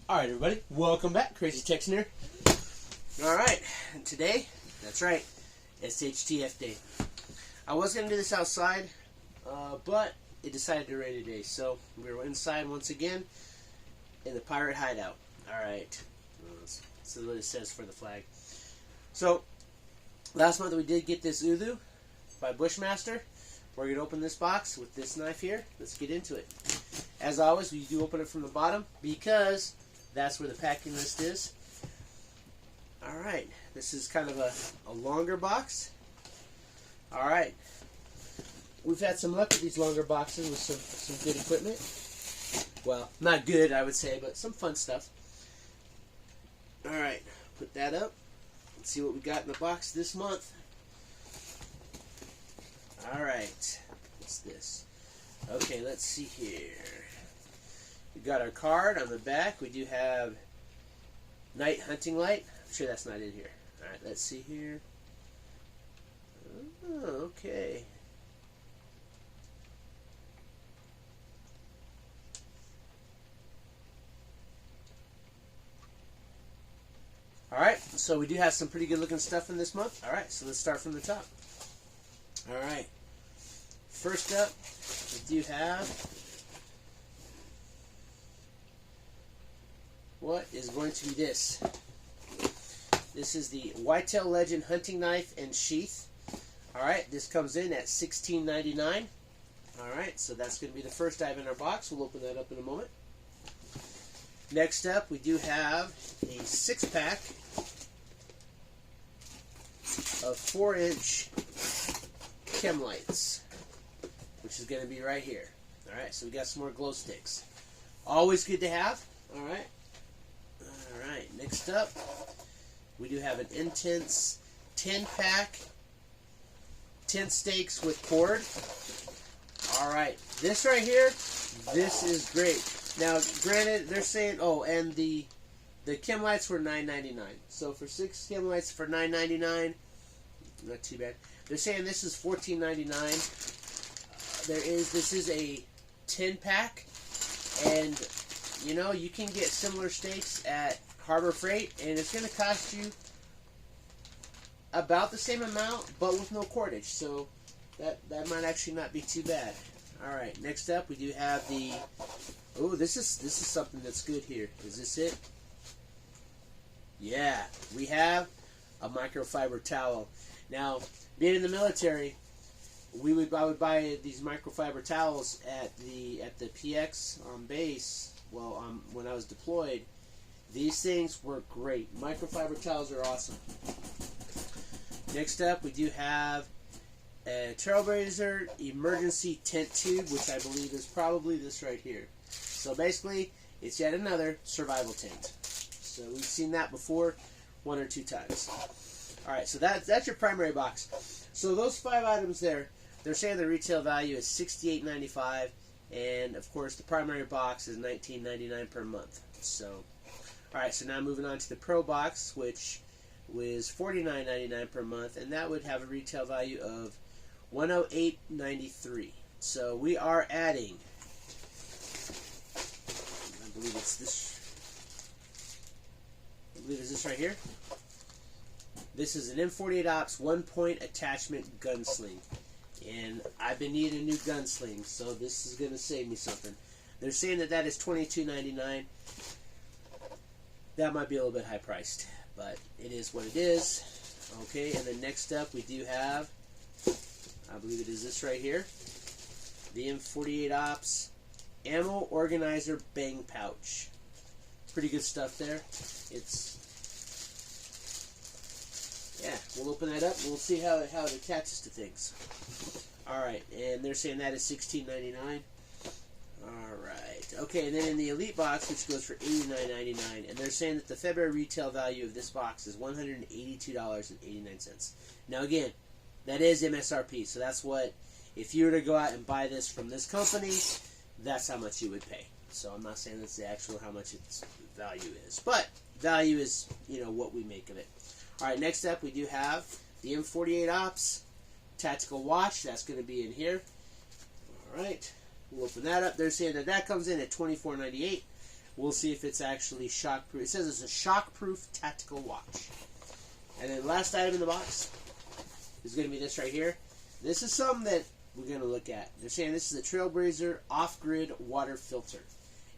Alright everybody, welcome back. Crazy Texan here. Alright, and today, that's right, SHTF day. I was going to do this outside, but it decided to rain today. So we're inside once again in the pirate hideout. Alright, this is what it says for the flag. So, last month we did get this Udu by Bushmaster. We're going to open this box with this knife here. Let's get into it. As always, we do open it from the bottom because that's where the packing list is. Alright, this is kind of a longer box. Alright, we've had some luck with these longer boxes with some good equipment. Well, not good I would say, but some fun stuff. Alright, put that up. Let's see what we got in the box this month. Alright, what's this? Okay, let's see here. We've got our card on the back. We do have night hunting light. I'm sure that's not in here. Alright, let's see here. Oh, okay. Alright, so we do have some pretty good looking stuff in this month. Alright, so let's start from the top. Alright, first up, we do have what is going to be this. This is the Whitetail Legend hunting knife and sheath. Alright, this comes in at $16.99. Alright, so that's going to be the first item in our box. We'll open that up in a moment. Next up, we do have a 6-pack of 4-inch chem lights, which is going to be right here. Alright, so we got some more glow sticks. Always good to have. Alright. Alright, next up, we do have an Intense 10-pack, 10 stakes with cord. Alright, this right here, this is great. Now, granted, they're saying, oh, and the chem lights were $9.99. So for 6 chem lights for $9.99, not too bad. They're saying this is $14.99. This is a 10-pack, and you know, you can get similar stakes at Harbor Freight, and it's going to cost you about the same amount, but with no cordage. So that might actually not be too bad. All right, next up we do have the. Oh, this is something that's good here. Is this it? Yeah, we have a microfiber towel. Now, being in the military, I would buy these microfiber towels at the PX on base. Well, when I was deployed, these things were great. Microfiber towels are awesome. Next up, we do have a Trailblazer emergency tent tube, which I believe is probably this right here. So basically, it's yet another survival tent. So we've seen that before 1 or 2 times. Alright, so that's your primary box. So those 5 items there, they're saying the retail value is $68.95. And of course, the primary box is $19.99 per month. So, alright, so now moving on to the Pro box, which was $49.99 per month, and that would have a retail value of $108.93. So we are adding, I believe it's this. I believe it's this right here. This is an M48 Ops 1-point attachment gunsling. And I've been needing a new gunsling, so this is going to save me something. They're saying that is $22.99. That might be a little bit high priced, but it is what it is. Okay, and then next up we do have, I believe it is this right here, the M48 Ops Ammo Organizer Bang Pouch. Pretty good stuff there. Yeah, we'll open that up and we'll see how it attaches to things. Alright, and they're saying that is $16.99. Alright, okay, and then in the Elite box, which goes for $89.99, and they're saying that the February retail value of this box is $182.89. Now again, that is MSRP, so that's what, if you were to go out and buy this from this company, that's how much you would pay. So I'm not saying that's the actual how much its value is, but value is, you know, what we make of it. Alright, next up we do have the M48 Ops Tactical Watch. That's going to be in here. Alright, we'll open that up. They're saying that comes in at $24.98. We'll see if it's actually shockproof. It says it's a shockproof tactical watch. And then last item in the box is going to be this right here. This is something that we're going to look at. They're saying this is a Trailblazer off-grid water filter.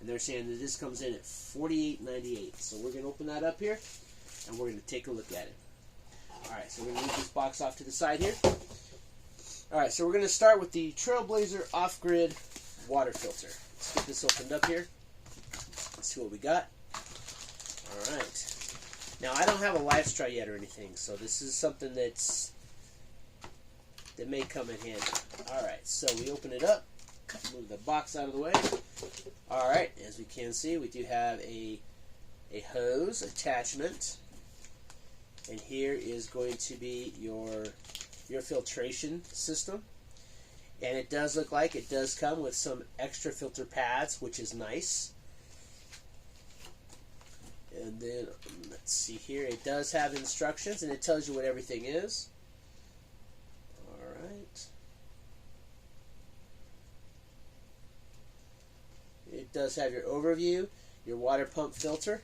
And they're saying that this comes in at $48.98. So we're going to open that up here, and we're going to take a look at it. Alright, so we're going to move this box off to the side here. Alright, so we're going to start with the Trailblazer off-grid water filter. Let's get this opened up here. Let's see what we got. Alright. Now, I don't have a live straw yet or anything, so this is something that may come in handy. Alright, so we open it up. Move the box out of the way. Alright, as we can see, we do have a hose attachment. And here is going to be your filtration system. And it does look like it does come with some extra filter pads, which is nice. And then, let's see here, it does have instructions, and it tells you what everything is. Alright. It does have your overview, your water pump filter.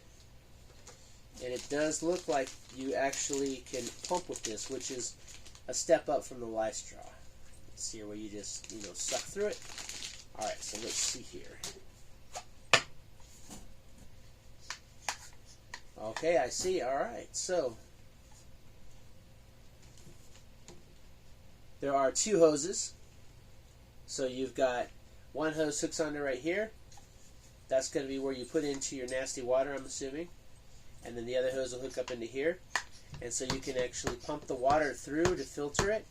And it does look like you actually can pump with this, which is a step up from the live straw. Let's see here where you just, suck through it. Alright, so let's see here. Okay, I see. Alright, so there are two hoses. So you've got one hose hooks under right here. That's going to be where you put into your nasty water, I'm assuming. And then the other hose will hook up into here. And so you can actually pump the water through to filter it.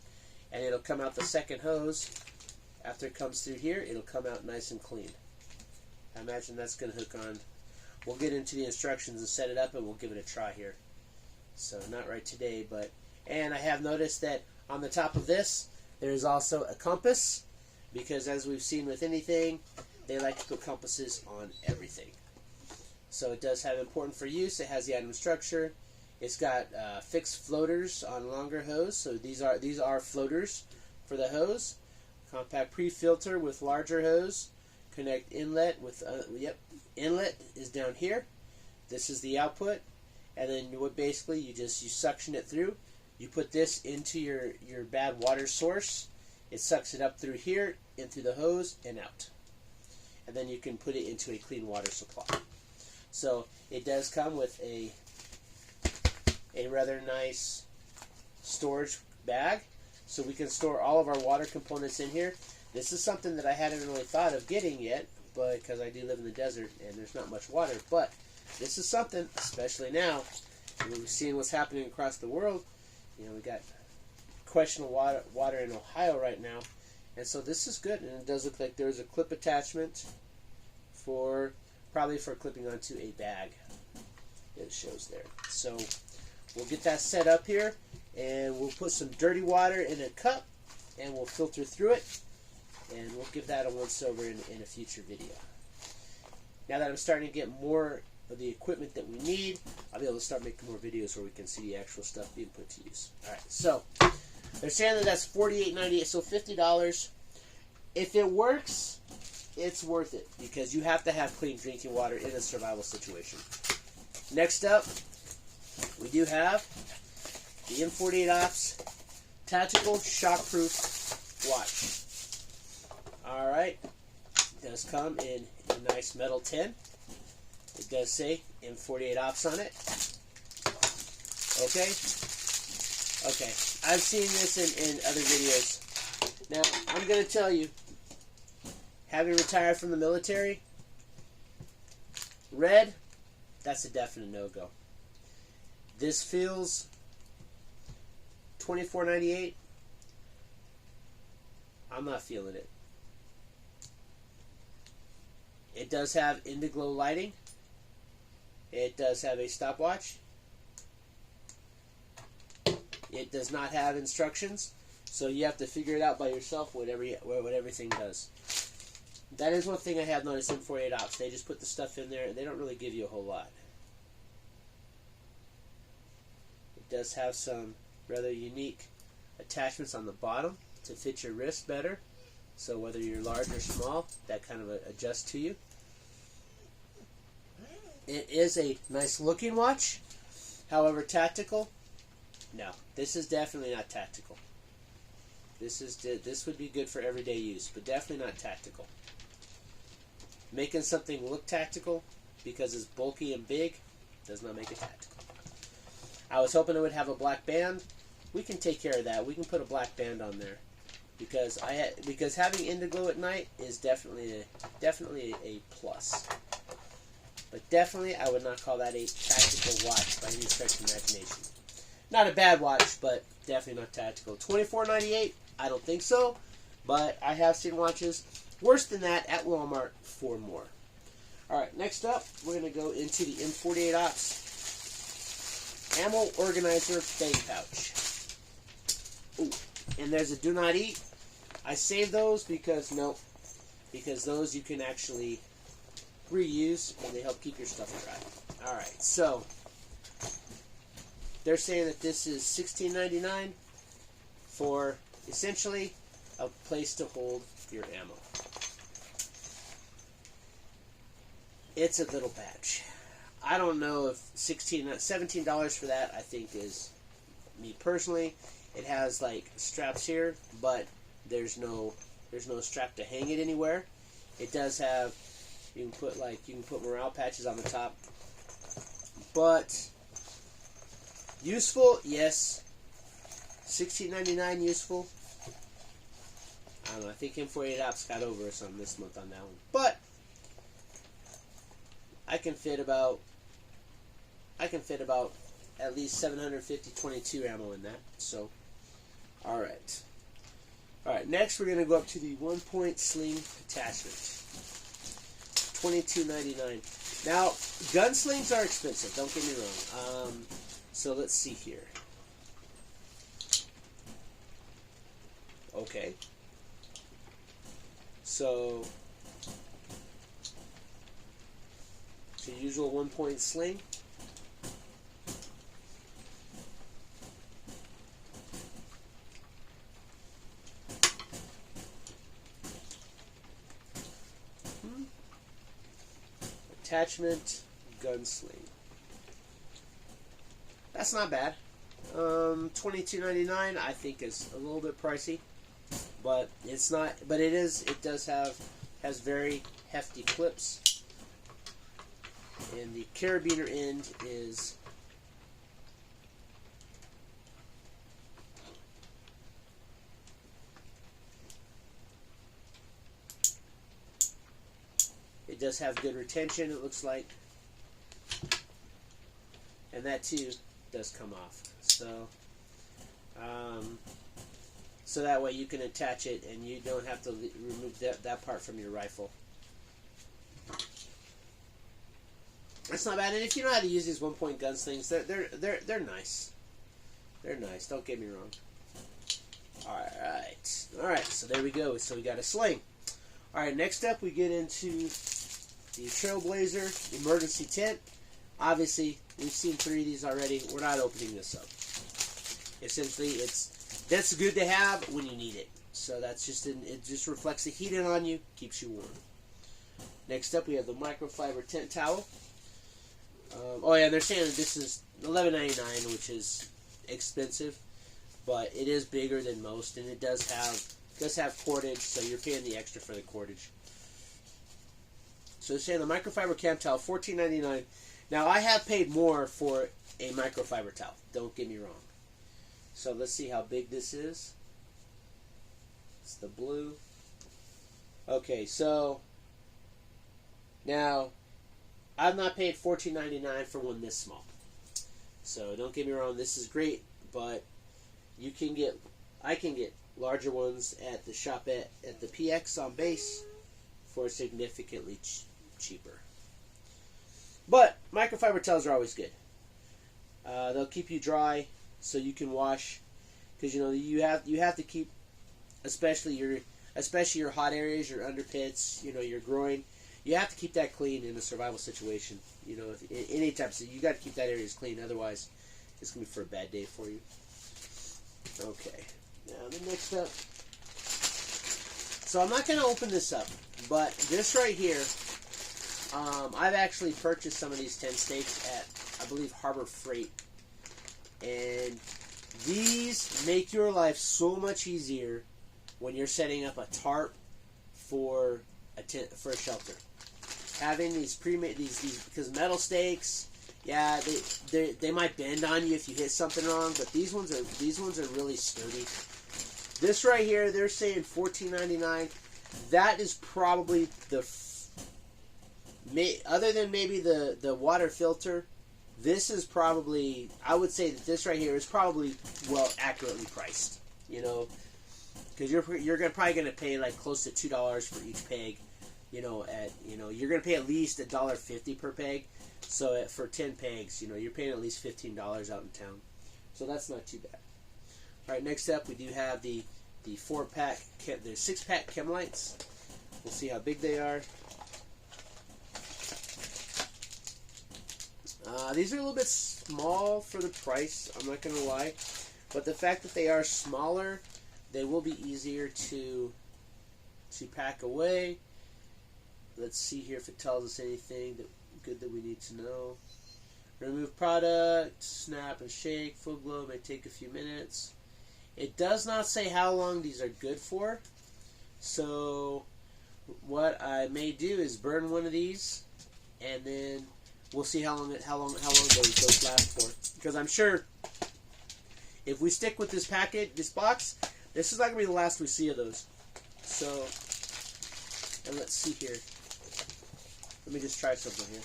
And it'll come out the second hose. After it comes through here, it'll come out nice and clean. I imagine that's going to hook on. We'll get into the instructions and set it up, and we'll give it a try here. So not right today, but... And I have noticed that on the top of this, there is also a compass. Because as we've seen with anything, they like to put compasses on everything. So it does have important for use. It has the item structure. It's got fixed floaters on longer hose. So these are floaters for the hose. Compact pre-filter with larger hose. Connect inlet with inlet is down here. This is the output, and then what basically you suction it through. You put this into your bad water source. It sucks it up through here, in through the hose, and out. And then you can put it into a clean water supply. So it does come with a rather nice storage bag, so we can store all of our water components in here. This is something that I hadn't really thought of getting yet, but because I do live in the desert and there's not much water. But this is something, especially now, we're seeing what's happening across the world. We got questionable water in Ohio right now, and so this is good. And it does look like there's a clip attachment probably for clipping onto a bag. It shows there. So we'll get that set up here, and we'll put some dirty water in a cup, and we'll filter through it, and we'll give that a once over in a future video. Now that I'm starting to get more of the equipment that we need, I'll be able to start making more videos where we can see the actual stuff being put to use. Alright, so they're saying that that's $48.98, so $50. If it works, it's worth it, because you have to have clean drinking water in a survival situation. Next up, we do have the M48 Ops Tactical Shockproof Watch. Alright, it does come in a nice metal tin. It does say M48 Ops on it. Okay. Okay, I've seen this in other videos. Now, I'm going to tell you, having retired from the military, red, that's a definite no-go. This feels $24.98. I'm not feeling it. It does have Indiglo lighting. It does have a stopwatch. It does not have instructions, so you have to figure it out by yourself what everything does. That is one thing I have noticed in M48 Ops. They just put the stuff in there, and they don't really give you a whole lot. It does have some rather unique attachments on the bottom to fit your wrist better. So whether you're large or small, that kind of adjusts to you. It is a nice looking watch. However, tactical? No, this is definitely not tactical. This would be good for everyday use, but definitely not tactical. Making something look tactical because it's bulky and big does not make it tactical. I was hoping it would have a black band. We can take care of that. We can put a black band on there because having indigo at night is definitely a plus. But definitely, I would not call that a tactical watch by any stretch of imagination. Not a bad watch, but definitely not tactical. $24.98? I don't think so, but I have seen watches worse than that at Walmart for more. All right, next up, we're going to go into the M48 Ops Ammo Organizer Bang Pouch. Ooh, and there's a Do Not Eat. I saved those because those you can actually reuse and they help keep your stuff dry. All right, so they're saying that this is $16.99 for essentially a place to hold your ammo. It's a little batch. I don't know if $17 for that, I think, is, me personally, it has like straps here, but there's no strap to hang it anywhere. It does have, you can put morale patches on the top. But useful, yes. $16.99 useful. I don't know, I think M48 Ops got over us on this month on that one. But I can fit about at least 750 22 ammo in that. So, all right. Next, we're going to go up to the 1-point sling attachment. $22.99. Now, gun slings are expensive. Don't get me wrong. So let's see here. Okay. So, the usual 1-point sling. Attachment, gun sling. That's not bad. $22.99 I think is a little bit pricey, but it's not. But it is. It does has very hefty clips, and the carabiner end is. It does have good retention, it looks like. And that too does come off. So that way you can attach it and you don't have to remove that part from your rifle. That's not bad. And if you know how to use these 1-point gun slings, they're nice. They're nice. Don't get me wrong. All right. So there we go. So we got a sling. All right. Next up, we get into the Trailblazer emergency tent. Obviously, we've seen 3 of these already. We're not opening this up. Essentially, that's good to have when you need it. So that's it just reflects the heat in on you, keeps you warm. Next up, we have the microfiber tent towel. Oh yeah, they're saying that this is $11.99, which is expensive, but it is bigger than most, and it does have cordage, so you're paying the extra for the cordage. So they're saying the microfiber camp towel, $14.99. Now I have paid more for a microfiber towel. Don't get me wrong. So let's see how big this is. It's the blue. Okay, so now I've not paid $14.99 for one this small. So don't get me wrong, this is great, but I can get larger ones at the shop at the PX on base for significantly cheaper. But microfiber towels are always good. They'll keep you dry, so you can wash, because you have to keep, especially your hot areas, your underpits, your groin. You have to keep that clean in a survival situation. If any type of, you got to keep that area clean. Otherwise, it's gonna be for a bad day for you. Okay. Now the next up. So I'm not gonna open this up, but this right here I've actually purchased some of these 10 stakes at, I believe, Harbor Freight. And these make your life so much easier when you're setting up a tarp for a shelter. Having these pre-made these because metal stakes, yeah, they might bend on you if you hit something wrong, but these ones are really sturdy. This right here, they're saying $14.99. That is probably other than maybe the water filter, this is probably, I would say that this right here is probably well accurately priced. You know, because you're probably gonna pay like close to $2 for each peg. You know, you're gonna pay at least $1.50 per peg. So for 10 pegs, you know, you're paying at least $15 out in town. So that's not too bad. All right, next up we do have the 4-pack, the 6-pack chem lights. We'll see how big they are. These are a little bit small for the price, I'm not going to lie. But the fact that they are smaller, they will be easier to pack away. Let's see here if it tells us anything good that we need to know. Remove product, snap and shake, full glow, may take a few minutes. It does not say how long these are good for. So what I may do is burn one of these, and then we'll see how long those last for. Because I'm sure if we stick with this box, this is not gonna be the last we see of those. So, and let's see here. Let me just try something here.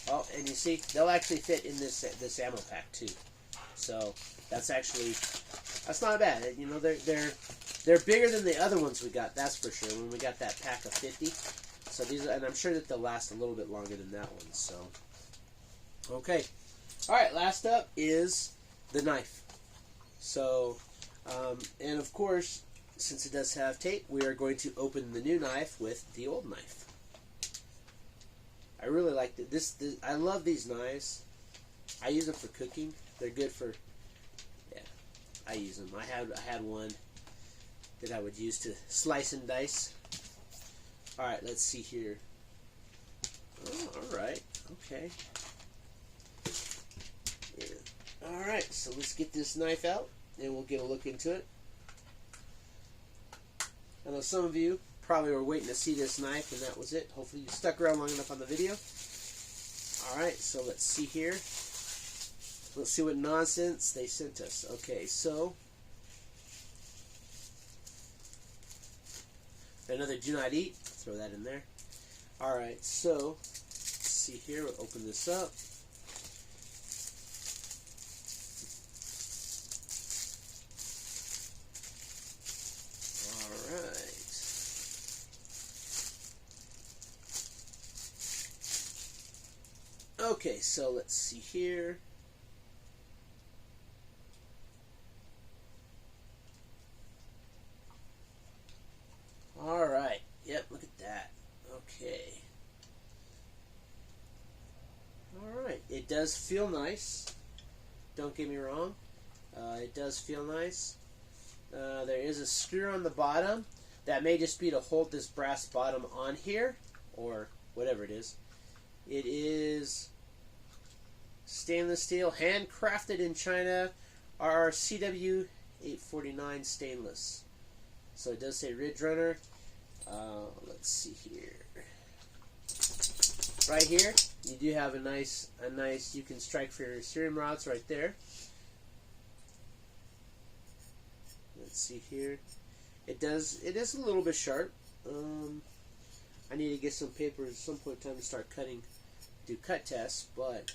Oh, and you see, they'll actually fit in this ammo pack too. So that's not bad. You know, they're bigger than the other ones we got. That's for sure. When we got that pack of 50. So these, and I'm sure that they'll last a little bit longer than that one. So, okay. All right. Last up is the knife. So, and of course, since it does have tape, we are going to open the new knife with the old knife. I really like this. I love these knives. I use them for cooking. They're good for. Yeah, I use them. I had one that I would use to slice and dice. All right, let's see here. Oh, all right. Okay. Yeah. All right. So let's get this knife out, and we'll get a look into it. I know some of you probably were waiting to see this knife, and that was it. Hopefully you stuck around long enough on the video. Alright, so let's see here. Let's see what nonsense they sent us. Okay, so another do not eat. Throw that in there. Alright, so let's see here. We'll open this up. Alright. Okay, so let's see here. Alright, yep, look at that. Okay. Alright, it does feel nice. Don't get me wrong. It does feel nice. There is a screw on the bottom. That may just be to hold this brass bottom on here, or whatever it is. It is stainless steel, handcrafted in China, RCW 849 stainless. So it does say Ridge Runner. Let's see here. Right here, you do have a nice. You can strike for your serum rods right there. Let's see here. It is a little bit sharp. I need to get some paper at some point in time to start do cut tests, but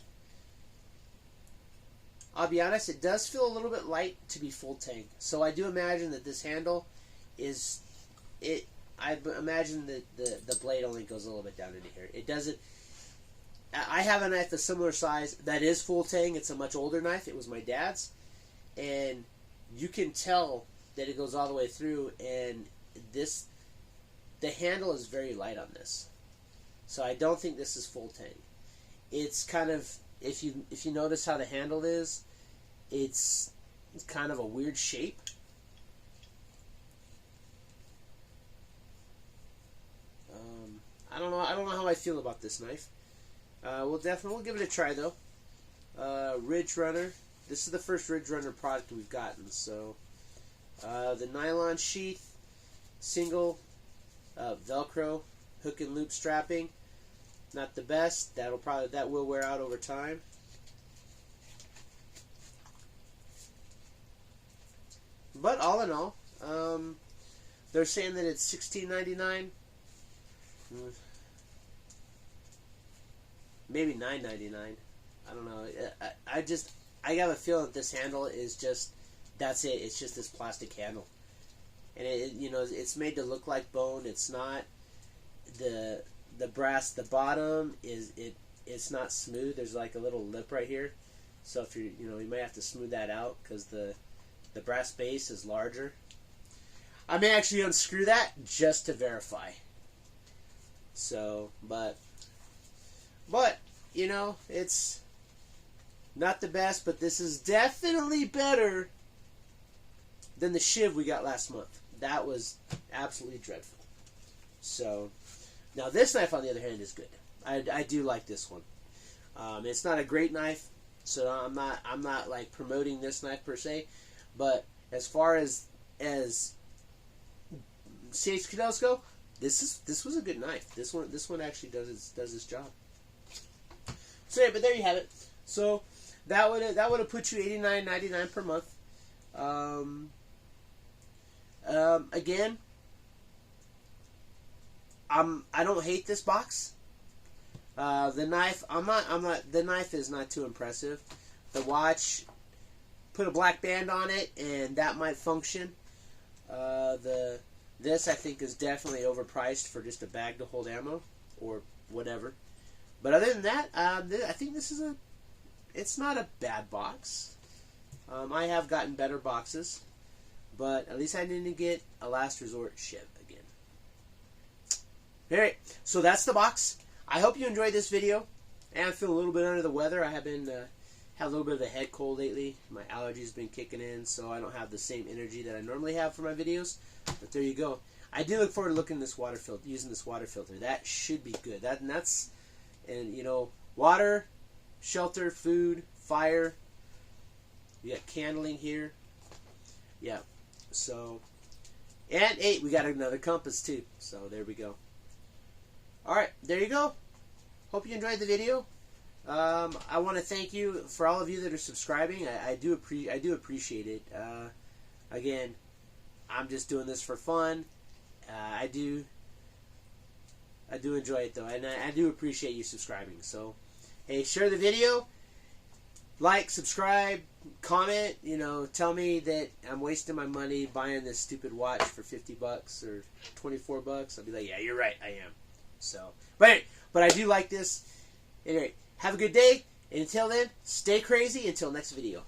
I'll be honest, it does feel a little bit light to be full tang. So I do imagine that this handle is I imagine that the blade only goes a little bit down into here. It doesn't. I have a knife a similar size that is full tang. It's a much older knife. It was my dad's, and you can tell that it goes all the way through. And the handle is very light on this, so I don't think this is full tang. It's kind of, if you notice how the handle is, it's kind of a weird shape. I don't know. I don't know how I feel about this knife. We'll give it a try though. Ridge Runner. This is the first Ridge Runner product we've gotten. So the nylon sheath, single Velcro hook and loop strapping. Not the best. That will wear out over time. But all in all, they're saying that it's $16.99. Maybe $9.99. I don't know. I have a feeling that this handle is just, that's it. It's just this plastic handle, and it's made to look like bone. It's not. The brass. The bottom it's not smooth. There's like a little lip right here, so if you might have to smooth that out because the brass base is larger. I may actually unscrew that just to verify. So, but it's not the best, but this is definitely better than the shiv we got last month. That was absolutely dreadful. So, now this knife, on the other hand, is good. I do like this one. It's not a great knife, so I'm not like promoting this knife per se, but as far as CH Cadell's go, this was a good knife. This one actually does its job. So yeah, but there you have it. So that would have put you $89.99 per month. Again, I don't hate this box. The knife, the knife is not too impressive. The watch, put a black band on it, and that might function. This I think is definitely overpriced for just a bag to hold ammo or whatever. But other than that, I think this is it's not a bad box. I have gotten better boxes, but at least I didn't get a last resort shiv again. Alright, so that's the box. I hope you enjoyed this video. And I feel a little bit under the weather. I have been had a little bit of a head cold lately. My allergies been kicking in, so I don't have the same energy that I normally have for my videos. But there you go. I do look forward to using this water filter. That should be good. Water, shelter, food, fire. We got candling here. Yeah. So, and hey, we got another compass too. So there we go. All right, there you go. Hope you enjoyed the video. I want to thank you for all of you that are subscribing. I do appreciate it. Again, I'm just doing this for fun. I do enjoy it though, and I do appreciate you subscribing. So, hey, share the video, like, subscribe, comment. Tell me that I'm wasting my money buying this stupid watch for $50 or $24. I'll be like, yeah, you're right, I am. So, but I do like this. Anyway, have a good day, and until then, stay crazy. Until next video.